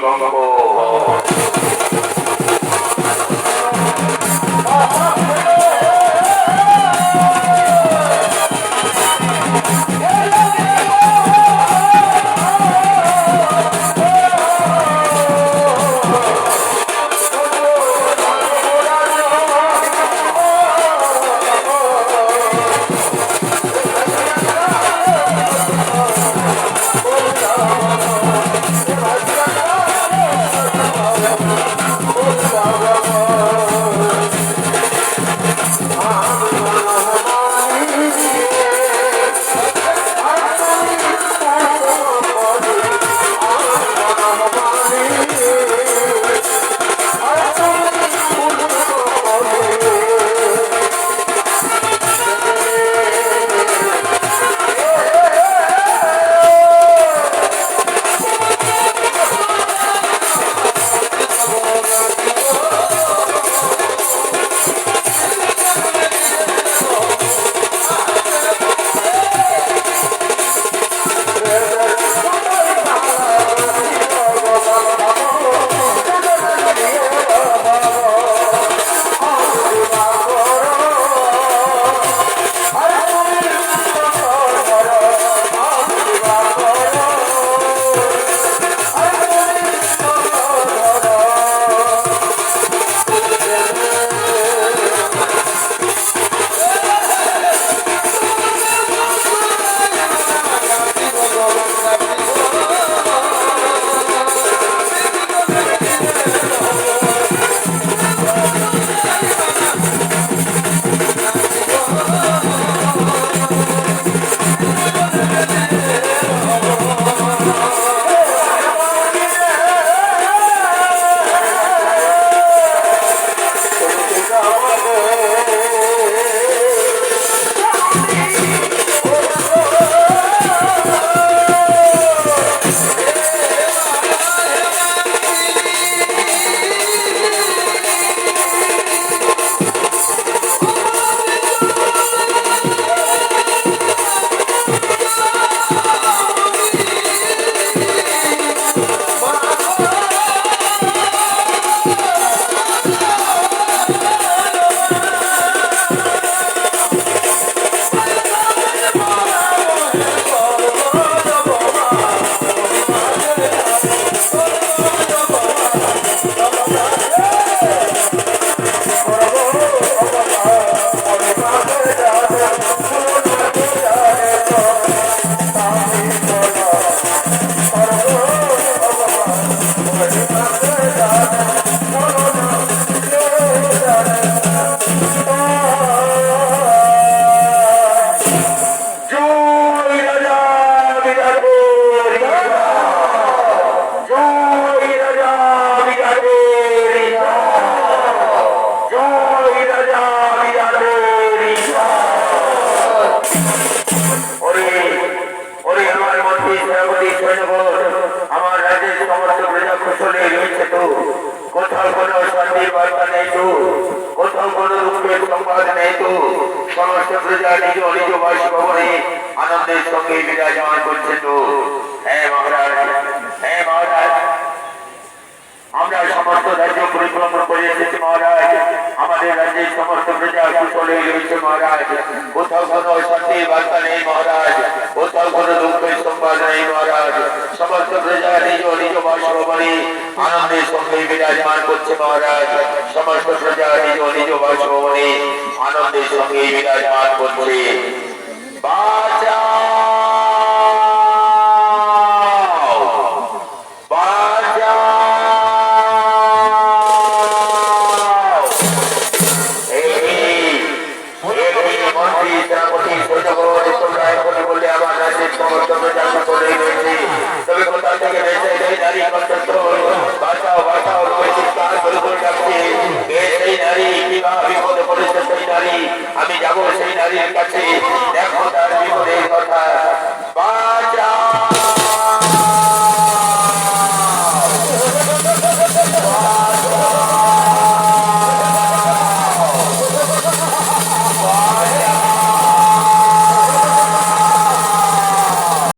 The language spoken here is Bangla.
গঙ্গ। সমস্ত প্রজা নিজ নিজ বাসভবনে আনন্দের সঙ্গে বিরাজমান করছে তো। হ্যাঁ মহারাজ, হ্যাঁ মহারাজ, আমরা সমস্ত রাজ্য পরিক্রমা করে এসেছি মহারাজ। আমাদের রাজ্যের সমস্ত প্রজা কুশলে রয়েছে মহারাজ। কোথাও কোনো অশান্তির বার্তা নেই মহারাজ, কোথাও কোনো দুঃখের সংবাদ নেই মহারাজ। সমস্ত প্রজা নিজ নিজ বাসভবনে আনন্দের সঙ্গে বিরাজমান করছে মহারাজ। সমস্ত প্রজা নিজ নিজ বাসভবনে আনন্দের সঙ্গে বিরাজমান করছে। বাঁচাও